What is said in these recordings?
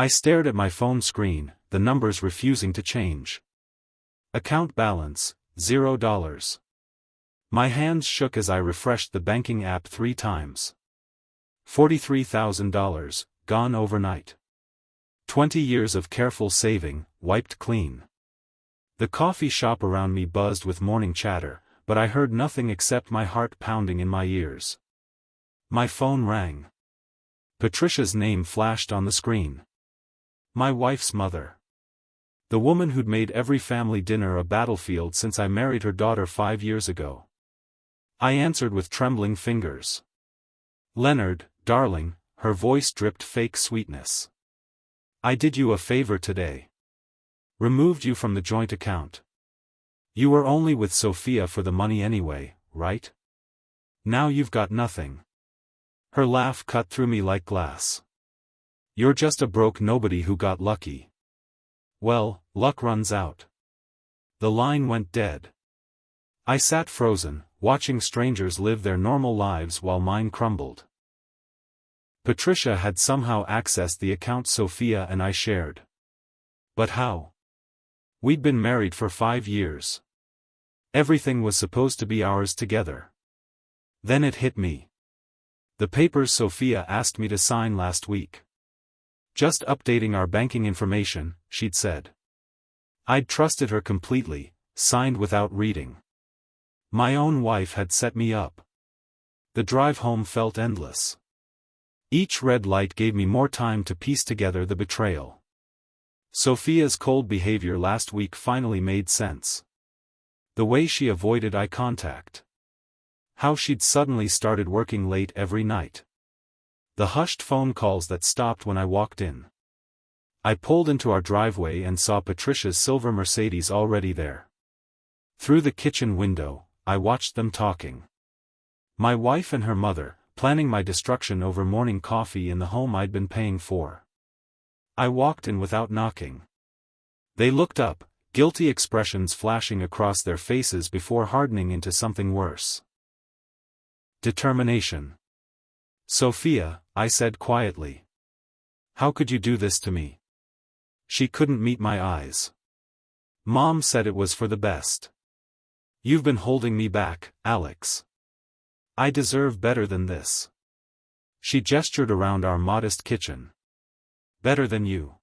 I stared at my phone screen, the numbers refusing to change. Account balance, $0. My hands shook as I refreshed the banking app 3 times. $43,000, gone overnight. 20 years of careful saving, wiped clean. The coffee shop around me buzzed with morning chatter, but I heard nothing except my heart pounding in my ears. My phone rang. Patricia's name flashed on the screen. My wife's mother. The woman who'd made every family dinner a battlefield since I married her daughter 5 years ago. I answered with trembling fingers. "Leonard, darling," her voice dripped fake sweetness. "I did you a favor today. Removed you from the joint account. You were only with Sophia for the money anyway, right? Now you've got nothing." Her laugh cut through me like glass. "You're just a broke nobody who got lucky." Well, luck runs out. The line went dead. I sat frozen, watching strangers live their normal lives while mine crumbled. Patricia had somehow accessed the account Sophia and I shared. But how? We'd been married for 5 years. Everything was supposed to be ours together. Then it hit me. The papers Sophia asked me to sign last week. Just updating our banking information, she'd said. I'd trusted her completely, signed without reading. My own wife had set me up. The drive home felt endless. Each red light gave me more time to piece together the betrayal. Sophia's cold behavior last week finally made sense. The way she avoided eye contact. How she'd suddenly started working late every night. The hushed phone calls that stopped when I walked in. I pulled into our driveway and saw Patricia's silver Mercedes already there. Through the kitchen window, I watched them talking. My wife and her mother, planning my destruction over morning coffee in the home I'd been paying for. I walked in without knocking. They looked up, guilty expressions flashing across their faces before hardening into something worse. Determination. "Sophia," I said quietly. "How could you do this to me?" She couldn't meet my eyes. "Mom said it was for the best. You've been holding me back, Alex. I deserve better than this." She gestured around our modest kitchen. "Better than you."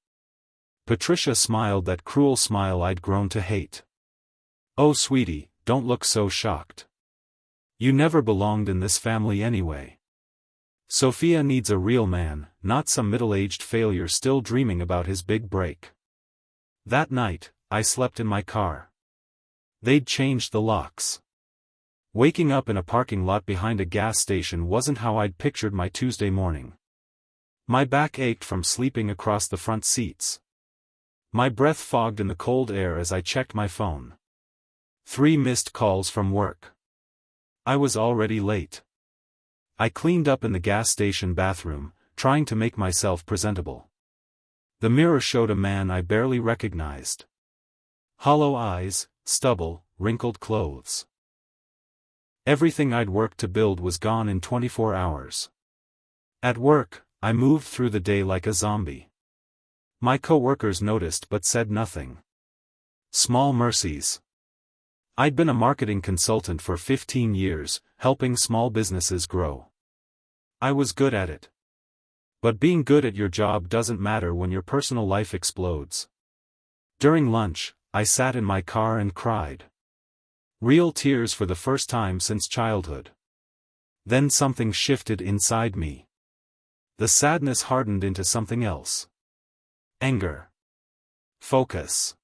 Patricia smiled that cruel smile I'd grown to hate. "Oh sweetie, don't look so shocked. You never belonged in this family anyway. Sophia needs a real man, not some middle-aged failure still dreaming about his big break." That night, I slept in my car. They'd changed the locks. Waking up in a parking lot behind a gas station wasn't how I'd pictured my Tuesday morning. My back ached from sleeping across the front seats. My breath fogged in the cold air as I checked my phone. 3 missed calls from work. I was already late. I cleaned up in the gas station bathroom, trying to make myself presentable. The mirror showed a man I barely recognized. Hollow eyes, stubble, wrinkled clothes. Everything I'd worked to build was gone in 24 hours. At work, I moved through the day like a zombie. My co-workers noticed but said nothing. Small mercies. I'd been a marketing consultant for 15 years, helping small businesses grow. I was good at it. But being good at your job doesn't matter when your personal life explodes. During lunch, I sat in my car and cried. Real tears for the first time since childhood. Then something shifted inside me. The sadness hardened into something else. Anger. Focus.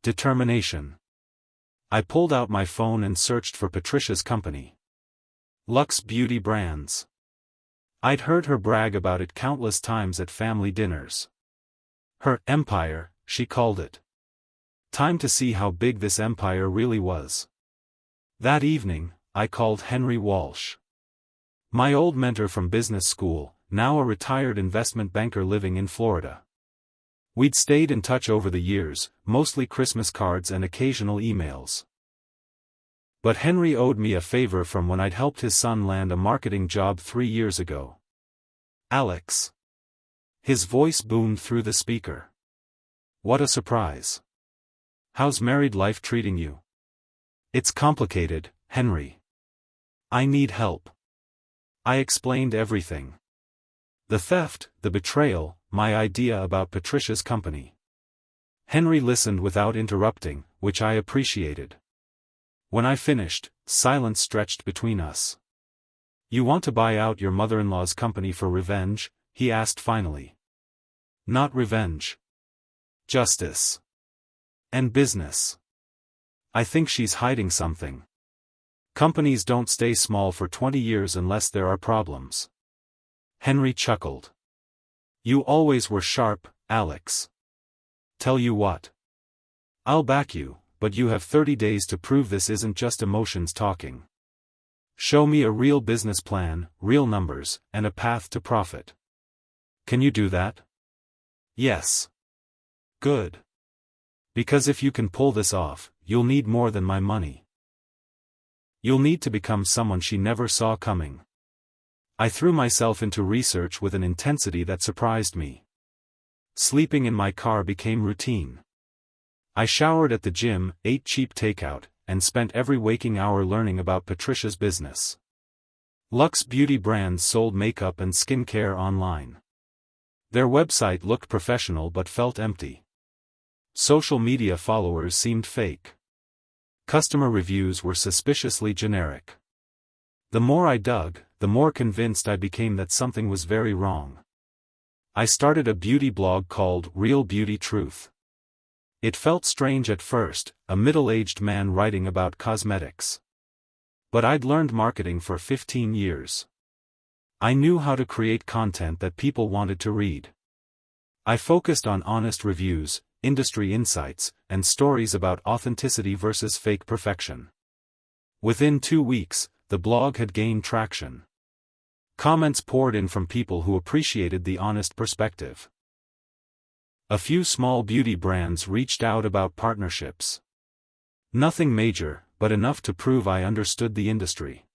Determination. I pulled out my phone and searched for Patricia's company. Luxe Beauty Brands. I'd heard her brag about it countless times at family dinners. Her empire, she called it. Time to see how big this empire really was. That evening, I called Henry Walsh. My old mentor from business school, now a retired investment banker living in Florida. We'd stayed in touch over the years, mostly Christmas cards and occasional emails. But Henry owed me a favor from when I'd helped his son land a marketing job 3 years ago. "Alex. His voice boomed through the speaker. What a surprise. How's married life treating you? It's complicated, Henry. I need help. I explained everything. The theft, the betrayal, my idea about Patricia's company. Henry listened without interrupting, which I appreciated. When I finished, silence stretched between us. You want to buy out your mother-in-law's company for revenge? He asked finally. Not revenge. Justice. And business. I think she's hiding something. Companies don't stay small for 20 years unless there are problems. Henry chuckled. You always were sharp, Alex. Tell you what. I'll back you, but you have 30 days to prove this isn't just emotions talking. Show me a real business plan, real numbers, and a path to profit. Can you do that? Yes. Good. Because if you can pull this off, you'll need more than my money. You'll need to become someone she never saw coming. I threw myself into research with an intensity that surprised me. Sleeping in my car became routine. I showered at the gym, ate cheap takeout, and spent every waking hour learning about Patricia's business. Luxe beauty brands sold makeup and skincare online. Their website looked professional but felt empty. Social media followers seemed fake. Customer reviews were suspiciously generic. The more I dug, the more convinced I became that something was very wrong. I started a beauty blog called Real Beauty Truth. It felt strange at first, a middle-aged man writing about cosmetics. But I'd learned marketing for 15 years. I knew how to create content that people wanted to read. I focused on honest reviews, industry insights, and stories about authenticity versus fake perfection. Within 2 weeks, the blog had gained traction. Comments poured in from people who appreciated the honest perspective. A few small beauty brands reached out about partnerships. Nothing major, but enough to prove I understood the industry.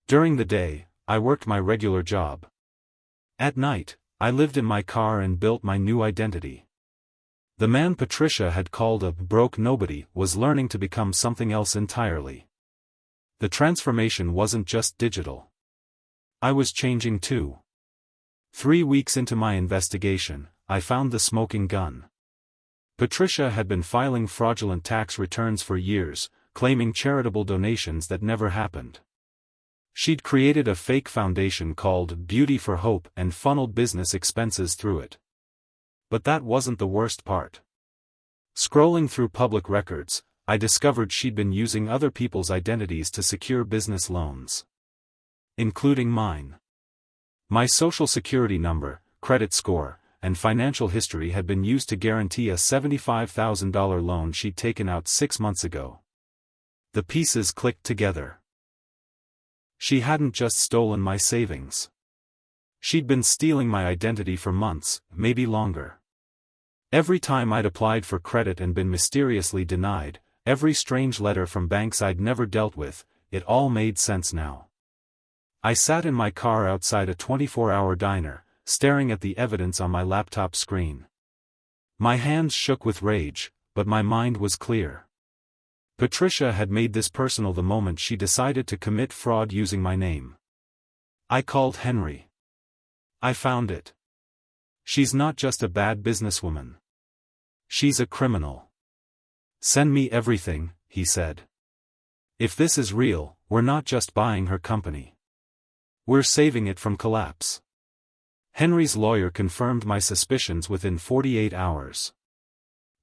During the day, I worked my regular job. At night, I lived in my car and built my new identity. The man Patricia had called a broke nobody was learning to become something else entirely. The transformation wasn't just digital. I was changing too. 3 weeks into my investigation, I found the smoking gun. Patricia had been filing fraudulent tax returns for years, claiming charitable donations that never happened. She'd created a fake foundation called Beauty for Hope and funneled business expenses through it. But that wasn't the worst part. Scrolling through public records, I discovered she'd been using other people's identities to secure business loans. Including mine. My social security number, credit score, and financial history had been used to guarantee a $75,000 loan she'd taken out 6 months ago. The pieces clicked together. She hadn't just stolen my savings. She'd been stealing my identity for months, maybe longer. Every time I'd applied for credit and been mysteriously denied, every strange letter from banks I'd never dealt with, it all made sense now. I sat in my car outside a 24-hour diner, staring at the evidence on my laptop screen. My hands shook with rage, but my mind was clear. Patricia had made this personal the moment she decided to commit fraud using my name. I called Henry. I found it. She's not just a bad businesswoman. She's a criminal. Send me everything, he said. If this is real, we're not just buying her company. We're saving it from collapse. Henry's lawyer confirmed my suspicions within 48 hours.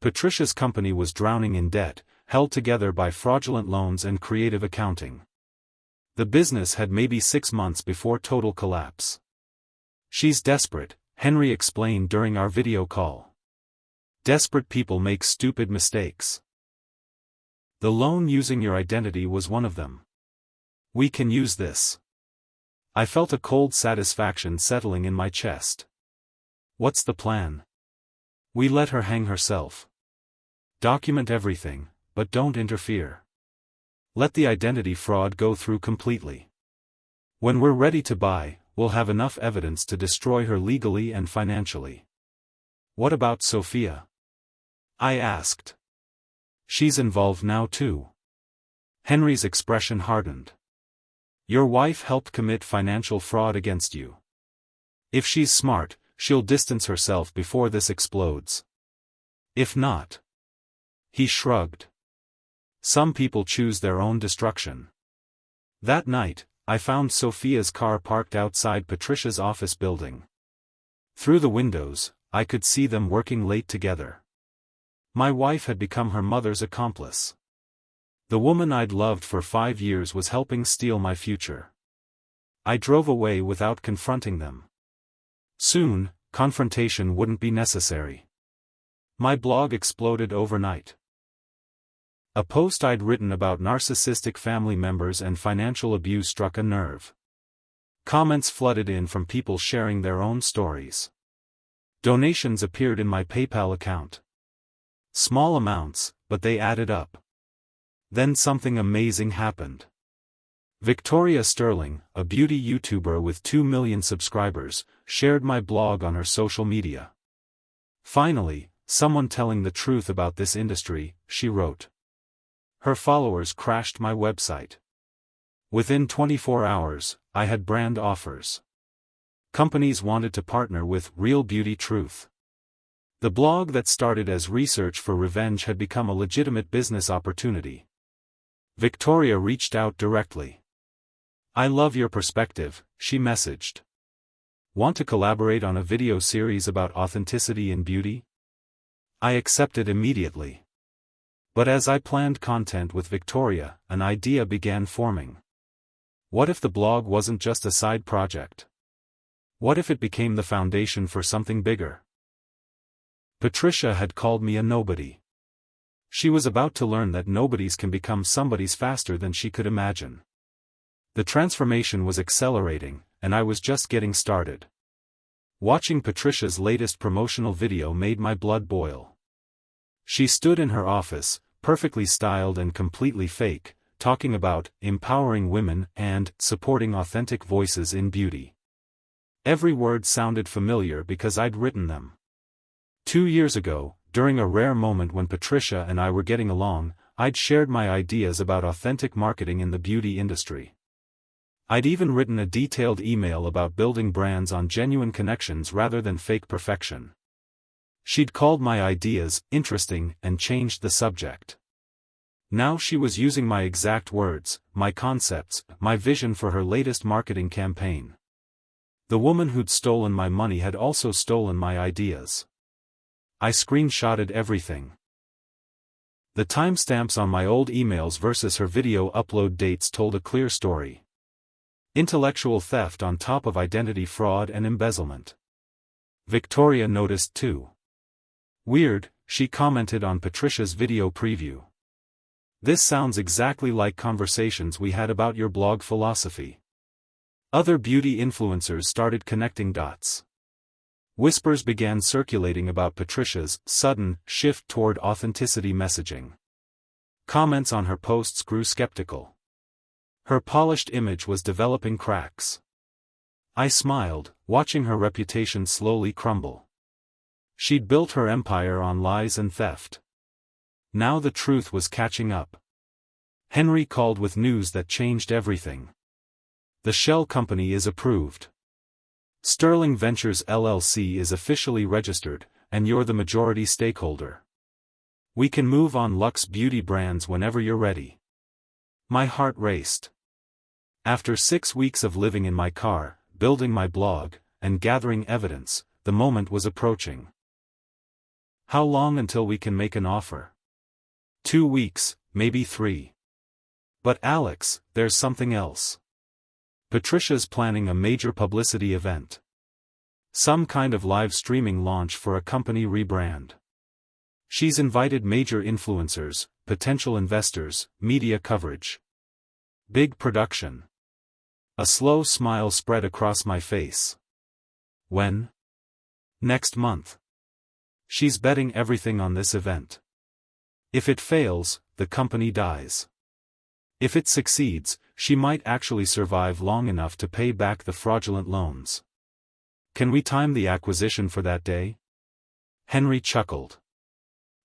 Patricia's company was drowning in debt, held together by fraudulent loans and creative accounting. The business had maybe 6 months before total collapse. She's desperate, Henry explained during our video call. Desperate people make stupid mistakes. The loan using your identity was one of them. We can use this. I felt a cold satisfaction settling in my chest. What's the plan? We let her hang herself. Document everything, but don't interfere. Let the identity fraud go through completely. When we're ready to buy, we'll have enough evidence to destroy her legally and financially. What about Sophia? I asked. She's involved now too. Henry's expression hardened. Your wife helped commit financial fraud against you. If she's smart, she'll distance herself before this explodes. If not. He shrugged. Some people choose their own destruction. That night, I found Sophia's car parked outside Patricia's office building. Through the windows, I could see them working late together. My wife had become her mother's accomplice. The woman I'd loved for 5 years was helping steal my future. I drove away without confronting them. Soon, confrontation wouldn't be necessary. My blog exploded overnight. A post I'd written about narcissistic family members and financial abuse struck a nerve. Comments flooded in from people sharing their own stories. Donations appeared in my PayPal account. Small amounts, but they added up. Then something amazing happened. Victoria Sterling, a beauty YouTuber with 2 million subscribers, shared my blog on her social media. Finally, someone telling the truth about this industry, she wrote. Her followers crashed my website. Within 24 hours, I had brand offers. Companies wanted to partner with Real Beauty Truth. The blog that started as research for revenge had become a legitimate business opportunity. Victoria reached out directly. I love your perspective, she messaged. Want to collaborate on a video series about authenticity in beauty? I accepted immediately. But as I planned content with Victoria, an idea began forming. What if the blog wasn't just a side project? What if it became the foundation for something bigger? Patricia had called me a nobody. She was about to learn that nobodies can become somebodies faster than she could imagine. The transformation was accelerating, and I was just getting started. Watching Patricia's latest promotional video made my blood boil. She stood in her office, perfectly styled and completely fake, talking about empowering women and supporting authentic voices in beauty. Every word sounded familiar because I'd written them. 2 years ago, during a rare moment when Patricia and I were getting along, I'd shared my ideas about authentic marketing in the beauty industry. I'd even written a detailed email about building brands on genuine connections rather than fake perfection. She'd called my ideas interesting and changed the subject. Now she was using my exact words, my concepts, my vision for her latest marketing campaign. The woman who'd stolen my money had also stolen my ideas. I screenshotted everything. The timestamps on my old emails versus her video upload dates told a clear story. Intellectual theft on top of identity fraud and embezzlement. Victoria noticed too. Weird, she commented on Patricia's video preview. This sounds exactly like conversations we had about your blog philosophy. Other beauty influencers started connecting dots. Whispers began circulating about Patricia's sudden shift toward authenticity messaging. Comments on her posts grew skeptical. Her polished image was developing cracks. I smiled, watching her reputation slowly crumble. She'd built her empire on lies and theft. Now the truth was catching up. Henry called with news that changed everything. The shell company is approved. Sterling Ventures LLC is officially registered, and you're the majority stakeholder. We can move on Luxe Beauty brands whenever you're ready. My heart raced. After 6 weeks of living in my car, building my blog, and gathering evidence, the moment was approaching. How long until we can make an offer? 2 weeks, maybe 3. But Alex, there's something else. Patricia's planning a major publicity event. Some kind of live streaming launch for a company rebrand. She's invited major influencers, potential investors, media coverage. Big production. A slow smile spread across my face. When? Next month. She's betting everything on this event. If it fails, the company dies. If it succeeds, she might actually survive long enough to pay back the fraudulent loans. Can we time the acquisition for that day? Henry chuckled.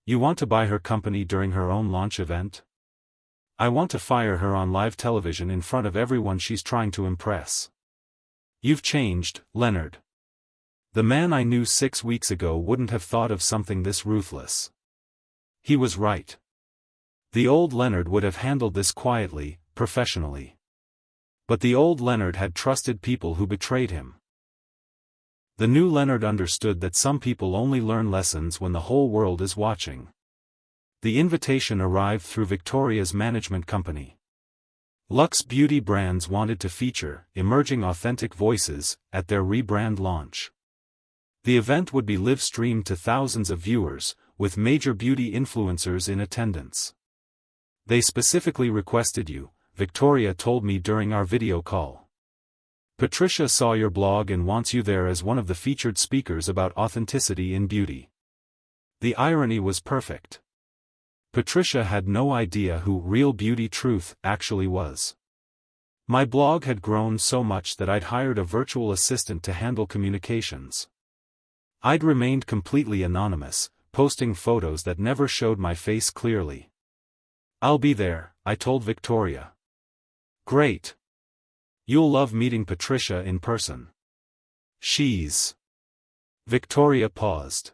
You want to buy her company during her own launch event? I want to fire her on live television in front of everyone she's trying to impress. You've changed, Leonard. The man I knew 6 weeks ago wouldn't have thought of something this ruthless. He was right. The old Leonard would have handled this quietly, professionally. But the old Leonard had trusted people who betrayed him. The new Leonard understood that some people only learn lessons when the whole world is watching. The invitation arrived through Victoria's management company. Luxe beauty brands wanted to feature emerging authentic voices at their rebrand launch. The event would be live-streamed to thousands of viewers, with major beauty influencers in attendance. They specifically requested you, Victoria told me during our video call. Patricia saw your blog and wants you there as one of the featured speakers about authenticity in beauty. The irony was perfect. Patricia had no idea who Real Beauty Truth actually was. My blog had grown so much that I'd hired a virtual assistant to handle communications. I'd remained completely anonymous, posting photos that never showed my face clearly. I'll be there, I told Victoria. Great. You'll love meeting Patricia in person. She's... Victoria paused.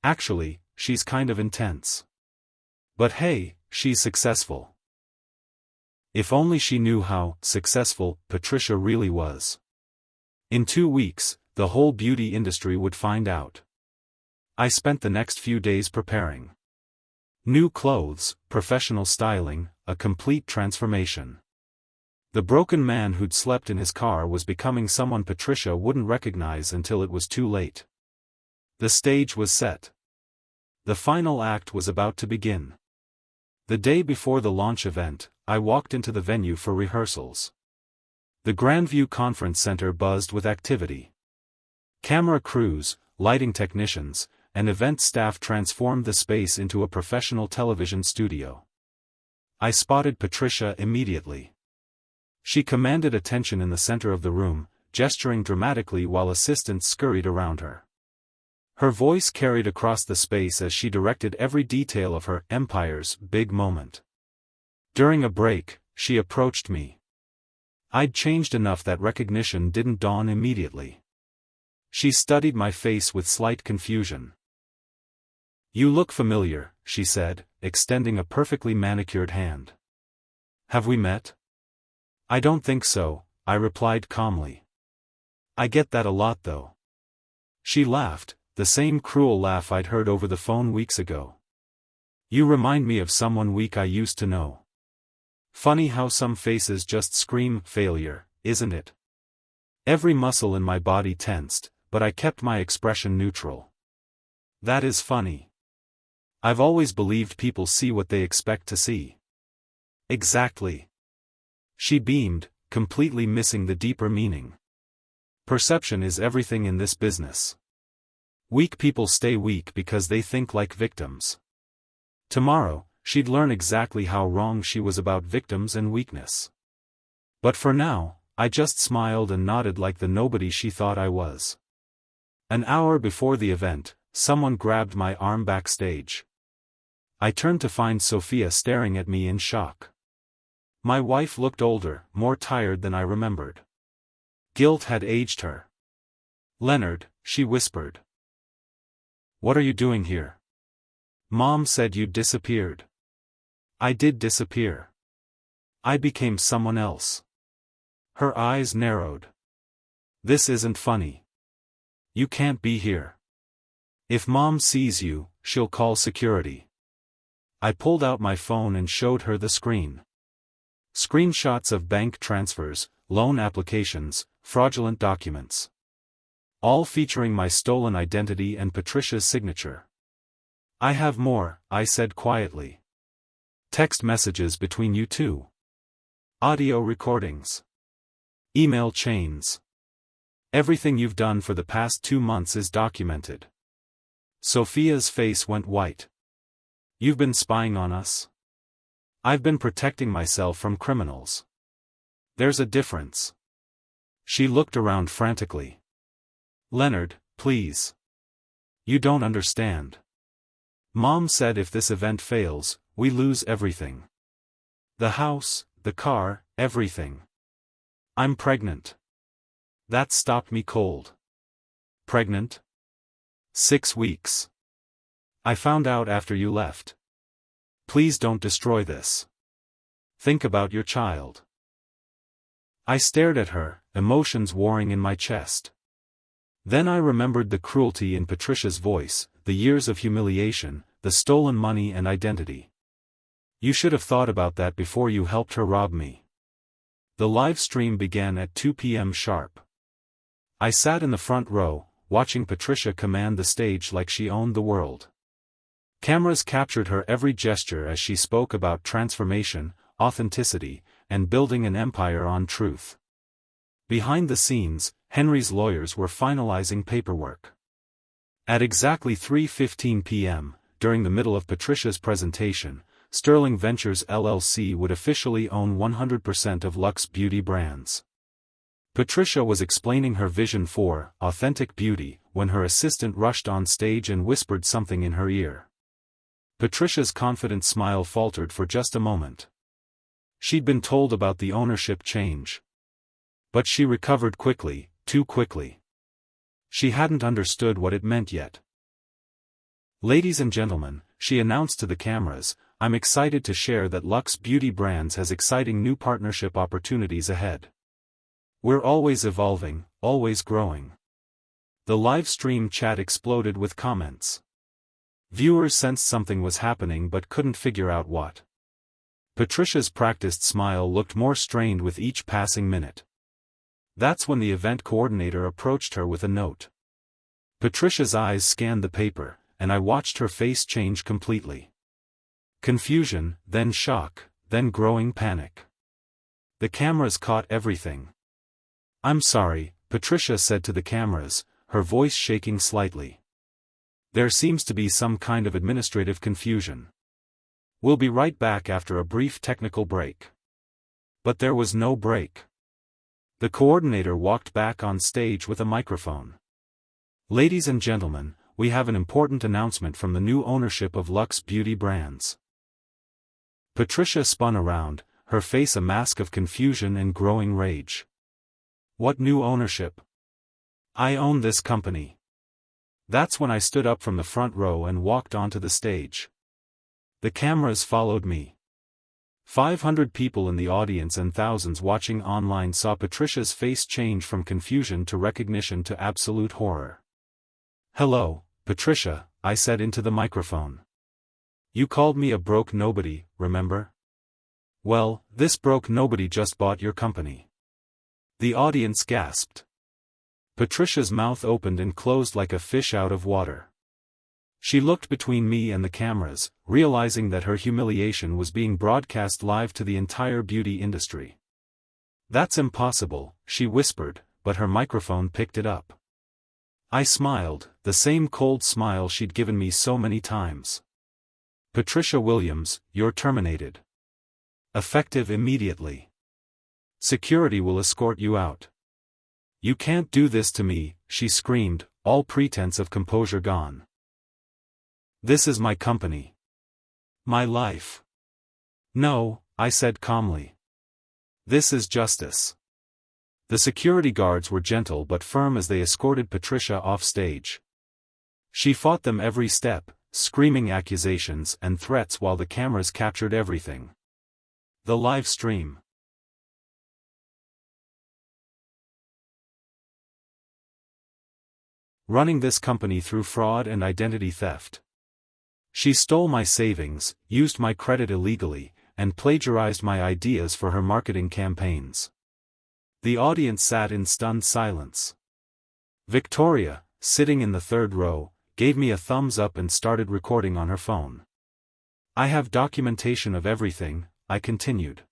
Actually, she's kind of intense. But hey, she's successful. If only she knew how successful Patricia really was. In 2 weeks, the whole beauty industry would find out. I spent the next few days preparing. New clothes, professional styling, a complete transformation. The broken man who'd slept in his car was becoming someone Patricia wouldn't recognize until it was too late. The stage was set. The final act was about to begin. The day before the launch event, I walked into the venue for rehearsals. The Grandview Conference Center buzzed with activity. Camera crews, lighting technicians, and event staff transformed the space into a professional television studio. I spotted Patricia immediately. She commanded attention in the center of the room, gesturing dramatically while assistants scurried around her. Her voice carried across the space as she directed every detail of her empire's big moment. During a break, she approached me. I'd changed enough that recognition didn't dawn immediately. She studied my face with slight confusion. You look familiar, she said, extending a perfectly manicured hand. Have we met? I don't think so, I replied calmly. I get that a lot though. She laughed, the same cruel laugh I'd heard over the phone weeks ago. You remind me of someone weak I used to know. Funny how some faces just scream failure, isn't it? Every muscle in my body tensed, but I kept my expression neutral. That is funny. I've always believed people see what they expect to see. Exactly. She beamed, completely missing the deeper meaning. Perception is everything in this business. Weak people stay weak because they think like victims. Tomorrow, she'd learn exactly how wrong she was about victims and weakness. But for now, I just smiled and nodded like the nobody she thought I was. An hour before the event, someone grabbed my arm backstage. I turned to find Sophia staring at me in shock. My wife looked older, more tired than I remembered. Guilt had aged her. Leonard, she whispered. What are you doing here? Mom said you'd disappeared. I did disappear. I became someone else. Her eyes narrowed. This isn't funny. You can't be here. If Mom sees you, she'll call security. I pulled out my phone and showed her the screen. Screenshots of bank transfers, loan applications, fraudulent documents. All featuring my stolen identity and Patricia's signature. I have more, I said quietly. Text messages between you two. Audio recordings. Email chains. Everything you've done for the past 2 months is documented. Sophia's face went white. You've been spying on us? I've been protecting myself from criminals. There's a difference. She looked around frantically. Leonard, please. You don't understand. Mom said if this event fails, we lose everything. The house, the car, everything. I'm pregnant. That stopped me cold. Pregnant? 6 weeks. I found out after you left. Please don't destroy this. Think about your child. I stared at her, emotions warring in my chest. Then I remembered the cruelty in Patricia's voice, the years of humiliation, the stolen money and identity. You should have thought about that before you helped her rob me. The live stream began at 2 p.m. sharp. I sat in the front row, watching Patricia command the stage like she owned the world. Cameras captured her every gesture as she spoke about transformation, authenticity, and building an empire on truth. Behind the scenes, Henry's lawyers were finalizing paperwork. At exactly 3:15 p.m., during the middle of Patricia's presentation, Sterling Ventures LLC would officially own 100% of Luxe Beauty brands. Patricia was explaining her vision for authentic beauty when her assistant rushed on stage and whispered something in her ear. Patricia's confident smile faltered for just a moment. She'd been told about the ownership change. But she recovered quickly, too quickly. She hadn't understood what it meant yet. Ladies and gentlemen, she announced to the cameras, I'm excited to share that Luxe Beauty Brands has exciting new partnership opportunities ahead. We're always evolving, always growing. The live stream chat exploded with comments. Viewers sensed something was happening but couldn't figure out what. Patricia's practiced smile looked more strained with each passing minute. That's when the event coordinator approached her with a note. Patricia's eyes scanned the paper, and I watched her face change completely. Confusion, then shock, then growing panic. The cameras caught everything. I'm sorry, Patricia said to the cameras, her voice shaking slightly. There seems to be some kind of administrative confusion. We'll be right back after a brief technical break. But there was no break. The coordinator walked back on stage with a microphone. Ladies and gentlemen, we have an important announcement from the new ownership of Luxe Beauty Brands. Patricia spun around, her face a mask of confusion and growing rage. What new ownership? I own this company. That's when I stood up from the front row and walked onto the stage. The cameras followed me. 500 people in the audience and thousands watching online saw Patricia's face change from confusion to recognition to absolute horror. Hello, Patricia, I said into the microphone. You called me a broke nobody, remember? Well, this broke nobody just bought your company. The audience gasped. Patricia's mouth opened and closed like a fish out of water. She looked between me and the cameras, realizing that her humiliation was being broadcast live to the entire beauty industry. That's impossible, she whispered, but her microphone picked it up. I smiled, the same cold smile she'd given me so many times. Patricia Williams, you're terminated. Effective immediately. Security will escort you out. You can't do this to me, she screamed, all pretense of composure gone. This is my company. My life. No, I said calmly. This is justice. The security guards were gentle but firm as they escorted Patricia off stage. She fought them every step, screaming accusations and threats while the cameras captured everything. The live stream. Running this company through fraud and identity theft. She stole my savings, used my credit illegally, and plagiarized my ideas for her marketing campaigns. The audience sat in stunned silence. Victoria, sitting in the third row, gave me a thumbs up and started recording on her phone. I have documentation of everything, I continued.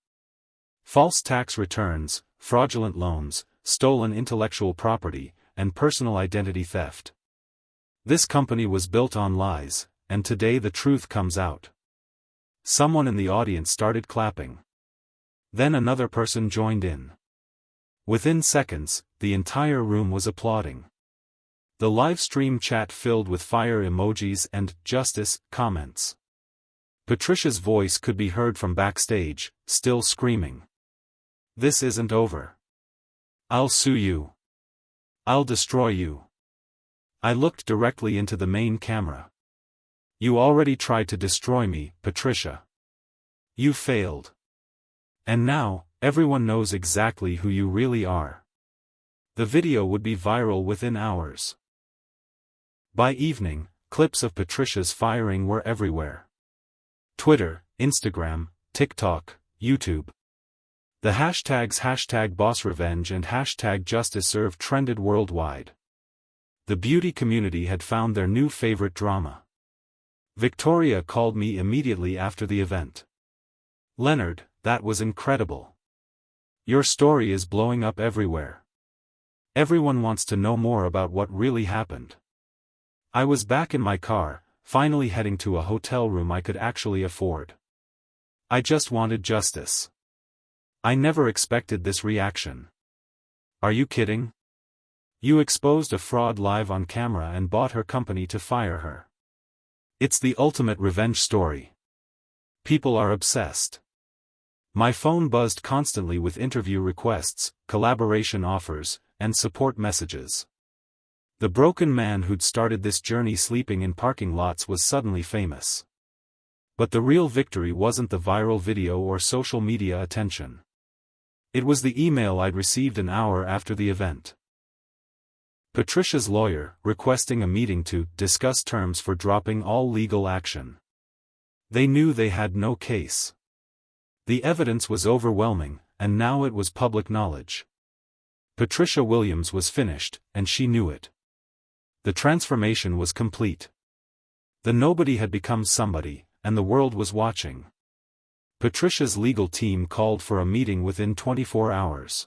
False tax returns, fraudulent loans, stolen intellectual property, and personal identity theft. This company was built on lies, and today the truth comes out. Someone in the audience started clapping. Then another person joined in. Within seconds, the entire room was applauding. The live stream chat filled with fire emojis and "justice" comments. Patricia's voice could be heard from backstage, still screaming. "This isn't over. I'll sue you. I'll destroy you." I looked directly into the main camera. "You already tried to destroy me, Patricia. You failed. And now, everyone knows exactly who you really are." The video would be viral within hours. By evening, clips of Patricia's firing were everywhere. Twitter, Instagram, TikTok, YouTube. The hashtags #BossRevenge and #JusticeServe trended worldwide. The beauty community had found their new favorite drama. Victoria called me immediately after the event. "Leonard, that was incredible. Your story is blowing up everywhere. Everyone wants to know more about what really happened." I was back in my car, finally heading to a hotel room I could actually afford. I just wanted justice. I never expected this reaction. "Are you kidding? You exposed a fraud live on camera and bought her company to fire her. It's the ultimate revenge story. People are obsessed." My phone buzzed constantly with interview requests, collaboration offers, and support messages. The broken man who'd started this journey sleeping in parking lots was suddenly famous. But the real victory wasn't the viral video or social media attention. It was the email I'd received an hour after the event. Patricia's lawyer, requesting a meeting to discuss terms for dropping all legal action. They knew they had no case. The evidence was overwhelming, and now it was public knowledge. Patricia Williams was finished, and she knew it. The transformation was complete. The nobody had become somebody, and the world was watching. Patricia's legal team called for a meeting within 24 hours.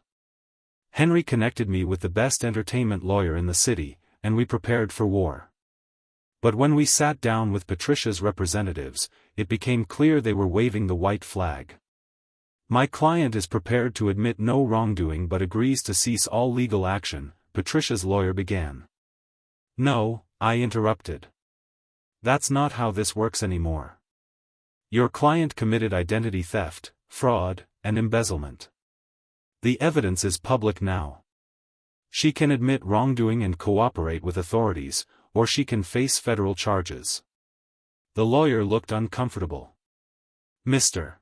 Henry connected me with the best entertainment lawyer in the city, and we prepared for war. But when we sat down with Patricia's representatives, it became clear they were waving the white flag. "My client is prepared to admit no wrongdoing but agrees to cease all legal action," Patricia's lawyer began. "No," I interrupted. "That's not how this works anymore. Your client committed identity theft, fraud, and embezzlement. The evidence is public now. She can admit wrongdoing and cooperate with authorities, or she can face federal charges." The lawyer looked uncomfortable. "Mr.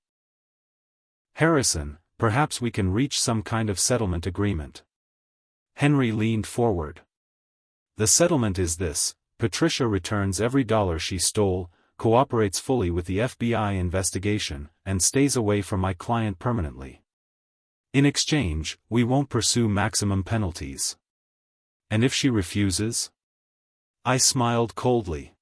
Harrison, perhaps we can reach some kind of settlement agreement." Henry leaned forward. "The settlement is this: Patricia returns every dollar she stole, cooperates fully with the FBI investigation, and stays away from my client permanently. In exchange, we won't pursue maximum penalties." "And if she refuses?" I smiled coldly.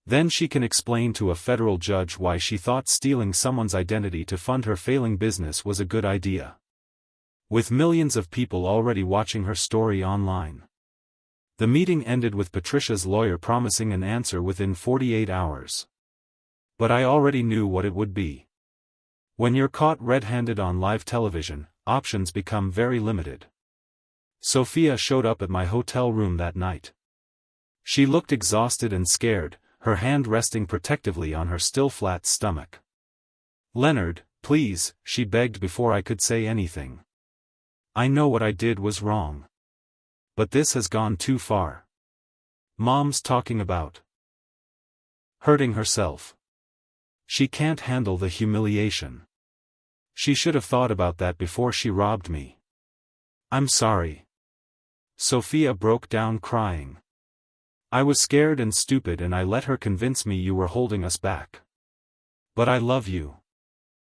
"Then she can explain to a federal judge why she thought stealing someone's identity to fund her failing business was a good idea. With millions of people already watching her story online." The meeting ended with Patricia's lawyer promising an answer within 48 hours. But I already knew what it would be. When you're caught red-handed on live television, options become very limited. Sophia showed up at my hotel room that night. She looked exhausted and scared, her hand resting protectively on her still flat stomach. "Leonard, please," she begged before I could say anything. "I know what I did was wrong. But this has gone too far. Mom's talking about hurting herself. She can't handle the humiliation. She should have thought about that before she robbed me. I'm sorry." Sophia broke down crying. "I was scared and stupid and I let her convince me you were holding us back. But I love you.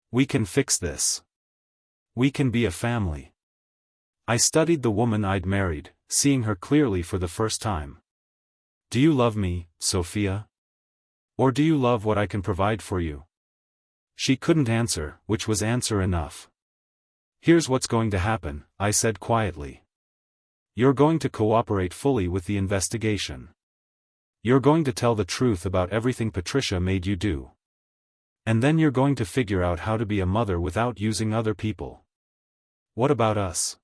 We can fix this. We can be a family." I studied the woman I'd married, seeing her clearly for the first time. "Do you love me, Sophia? Or do you love what I can provide for you?" She couldn't answer, which was answer enough. "Here's what's going to happen," I said quietly. "You're going to cooperate fully with the investigation. You're going to tell the truth about everything Patricia made you do. And then you're going to figure out how to be a mother without using other people. What about us?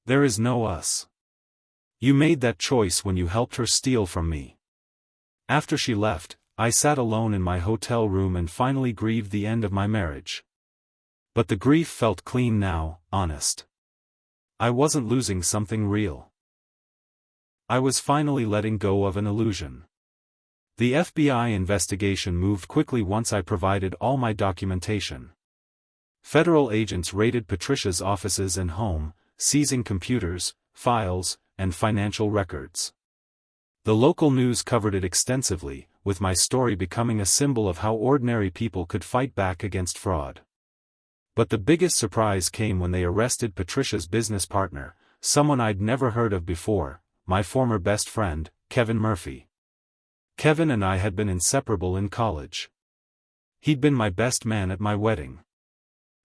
There is no us. You made that choice when you helped her steal from me. After she left, I sat alone in my hotel room and finally grieved the end of my marriage. But the grief felt clean now, honest. I wasn't losing something real. I was finally letting go of an illusion. The FBI investigation moved quickly once I provided all my documentation. Federal agents raided Patricia's offices and home, seizing computers, files, and financial records. The local news covered it extensively, with my story becoming a symbol of how ordinary people could fight back against fraud. But the biggest surprise came when they arrested Patricia's business partner, someone I'd never heard of before, my former best friend, Kevin Murphy. Kevin and I had been inseparable in college. He'd been my best man at my wedding.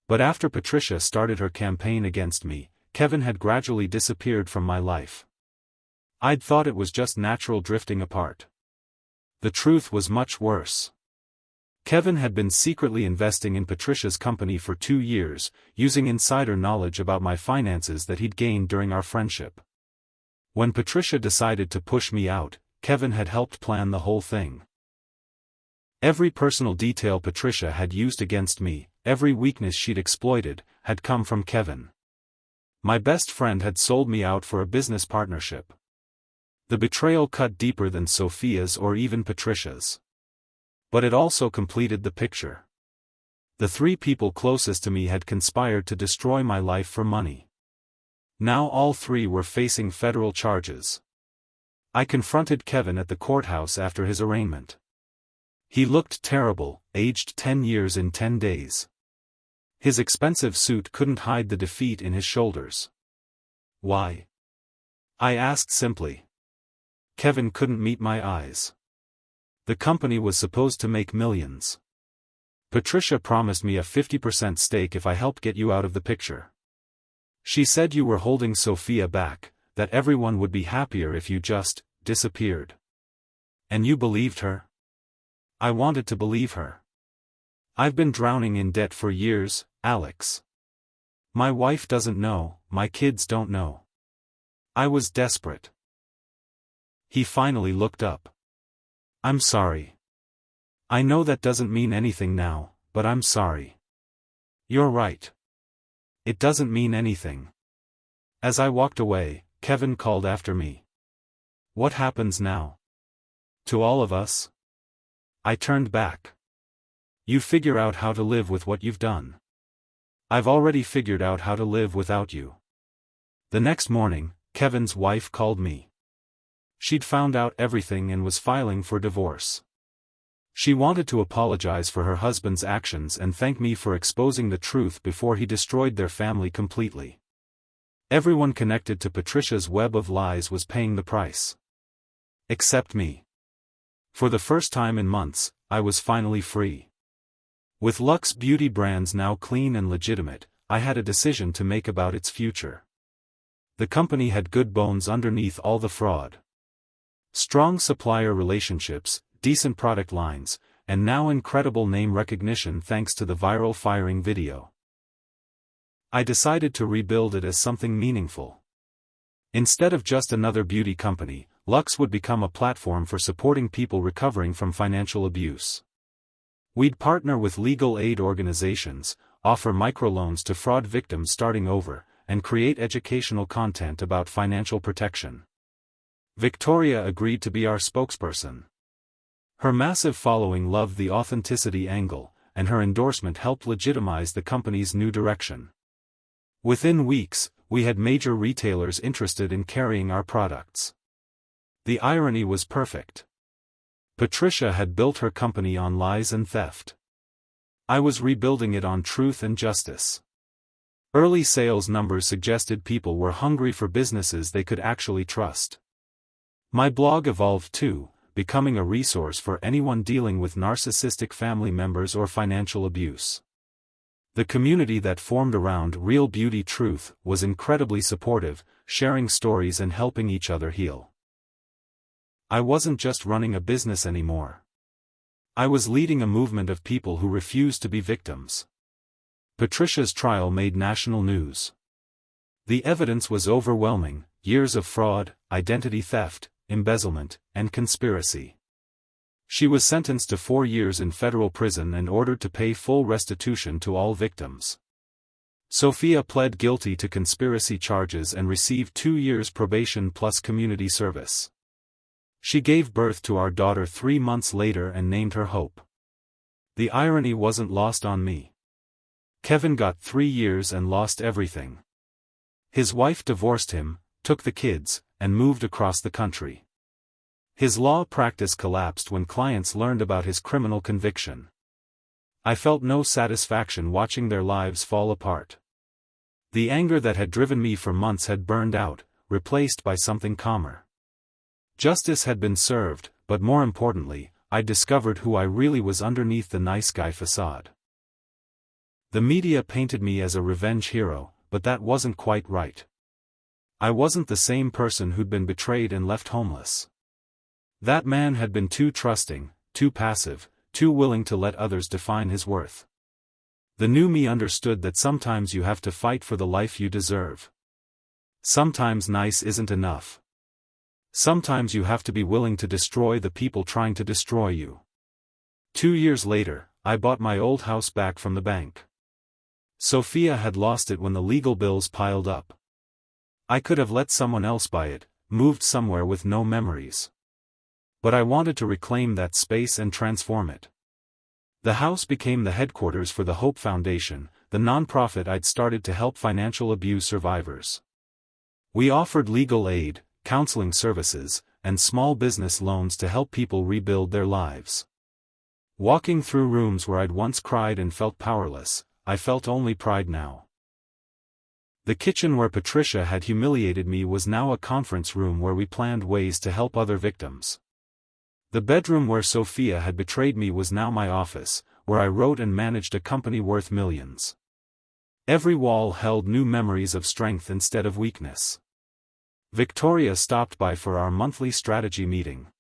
But after Patricia started her campaign against me, Kevin had gradually disappeared from my life. I'd thought it was just natural drifting apart. The truth was much worse. Kevin had been secretly investing in Patricia's company for 2 years, using insider knowledge about my finances that he'd gained during our friendship. When Patricia decided to push me out, Kevin had helped plan the whole thing. Every personal detail Patricia had used against me, every weakness she'd exploited, had come from Kevin. My best friend had sold me out for a business partnership. The betrayal cut deeper than Sophia's or even Patricia's. But it also completed the picture. The 3 people closest to me had conspired to destroy my life for money. Now all 3 were facing federal charges. I confronted Kevin at the courthouse after his arraignment. He looked terrible, aged 10 years in 10 days. His expensive suit couldn't hide the defeat in his shoulders. Why? I asked simply. Kevin couldn't meet my eyes. The company was supposed to make millions. Patricia promised me a 50% stake if I helped get you out of the picture. She said you were holding Sophia back, that everyone would be happier if you just disappeared. And you believed her? I wanted to believe her. I've been drowning in debt for years, Alex. My wife doesn't know, my kids don't know. I was desperate. He finally looked up. I'm sorry. I know that doesn't mean anything now, but I'm sorry. You're right. It doesn't mean anything. As I walked away, Kevin called after me. What happens now? To all of us? I turned back. You figure out how to live with what you've done. I've already figured out how to live without you. The next morning, Kevin's wife called me. She'd found out everything and was filing for divorce. She wanted to apologize for her husband's actions and thank me for exposing the truth before he destroyed their family completely. Everyone connected to Patricia's web of lies was paying the price. Except me. For the first time in months, I was finally free. With Luxe Beauty brands now clean and legitimate, I had a decision to make about its future. The company had good bones underneath all the fraud. Strong supplier relationships, decent product lines, and now incredible name recognition thanks to the viral firing video. I decided to rebuild it as something meaningful. Instead of just another beauty company, Luxe would become a platform for supporting people recovering from financial abuse. We'd partner with legal aid organizations, offer microloans to fraud victims starting over, and create educational content about financial protection. Victoria agreed to be our spokesperson. Her massive following loved the authenticity angle, and her endorsement helped legitimize the company's new direction. Within weeks, we had major retailers interested in carrying our products. The irony was perfect. Patricia had built her company on lies and theft. I was rebuilding it on truth and justice. Early sales numbers suggested people were hungry for businesses they could actually trust. My blog evolved too, becoming a resource for anyone dealing with narcissistic family members or financial abuse. The community that formed around Real Beauty Truth was incredibly supportive, sharing stories and helping each other heal. I wasn't just running a business anymore. I was leading a movement of people who refused to be victims. Patricia's trial made national news. The evidence was overwhelming: years of fraud, identity theft, embezzlement, and conspiracy. She was sentenced to 4 years in federal prison and ordered to pay full restitution to all victims. Sophia pled guilty to conspiracy charges and received 2 years probation plus community service. She gave birth to our daughter 3 months later and named her Hope. The irony wasn't lost on me. Kevin got 3 years and lost everything. His wife divorced him, took the kids, and moved across the country. His law practice collapsed when clients learned about his criminal conviction. I felt no satisfaction watching their lives fall apart. The anger that had driven me for months had burned out, replaced by something calmer. Justice had been served, but more importantly, I discovered who I really was underneath the nice guy facade. The media painted me as a revenge hero, but that wasn't quite right. I wasn't the same person who'd been betrayed and left homeless. That man had been too trusting, too passive, too willing to let others define his worth. The new me understood that sometimes you have to fight for the life you deserve. Sometimes nice isn't enough. Sometimes you have to be willing to destroy the people trying to destroy you. 2 years later, I bought my old house back from the bank. Sophia had lost it when the legal bills piled up. I could have let someone else buy it, moved somewhere with no memories. But I wanted to reclaim that space and transform it. The house became the headquarters for the Hope Foundation, the nonprofit I'd started to help financial abuse survivors. We offered legal aid, counseling services, and small business loans to help people rebuild their lives. Walking through rooms where I'd once cried and felt powerless, I felt only pride now. The kitchen where Patricia had humiliated me was now a conference room where we planned ways to help other victims. The bedroom where Sophia had betrayed me was now my office, where I wrote and managed a company worth millions. Every wall held new memories of strength instead of weakness. Victoria stopped by for our monthly strategy meeting.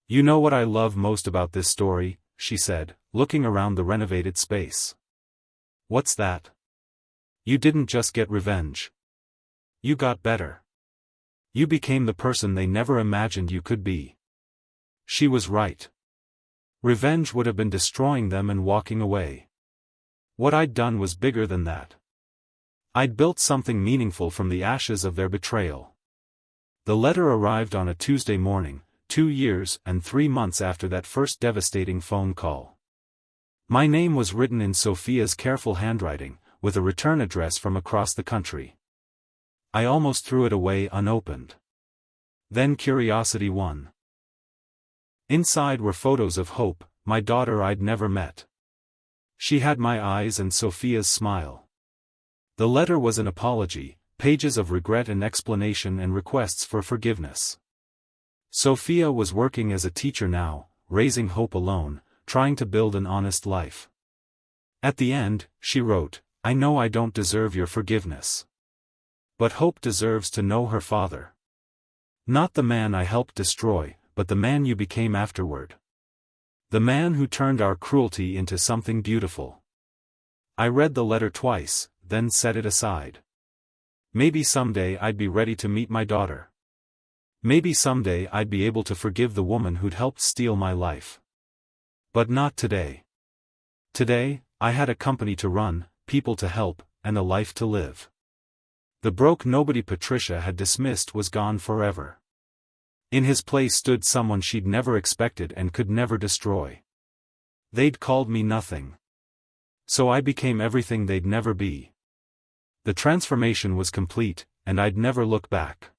"You know what I love most about this story," she said, looking around the renovated space. "What's that?" "You didn't just get revenge. You got better. You became the person they never imagined you could be." She was right. Revenge would have been destroying them and walking away. What I'd done was bigger than that. I'd built something meaningful from the ashes of their betrayal. The letter arrived on a Tuesday morning, 2 years and 3 months after that first devastating phone call. My name was written in Sophia's careful handwriting, with a return address from across the country. I almost threw it away unopened. Then curiosity won. Inside were photos of Hope, my daughter I'd never met. She had my eyes and Sophia's smile. The letter was an apology, pages of regret and explanation and requests for forgiveness. Sophia was working as a teacher now, raising Hope alone, trying to build an honest life. At the end, she wrote, "I know I don't deserve your forgiveness. But Hope deserves to know her father. Not the man I helped destroy, but the man you became afterward. The man who turned our cruelty into something beautiful." I read the letter twice, then set it aside. Maybe someday I'd be ready to meet my daughter. Maybe someday I'd be able to forgive the woman who'd helped steal my life. But not today. Today, I had a company to run, people to help, and a life to live. The broke nobody Patricia had dismissed was gone forever. In his place stood someone she'd never expected and could never destroy. They'd called me nothing. So I became everything they'd never be. The transformation was complete, and I'd never look back.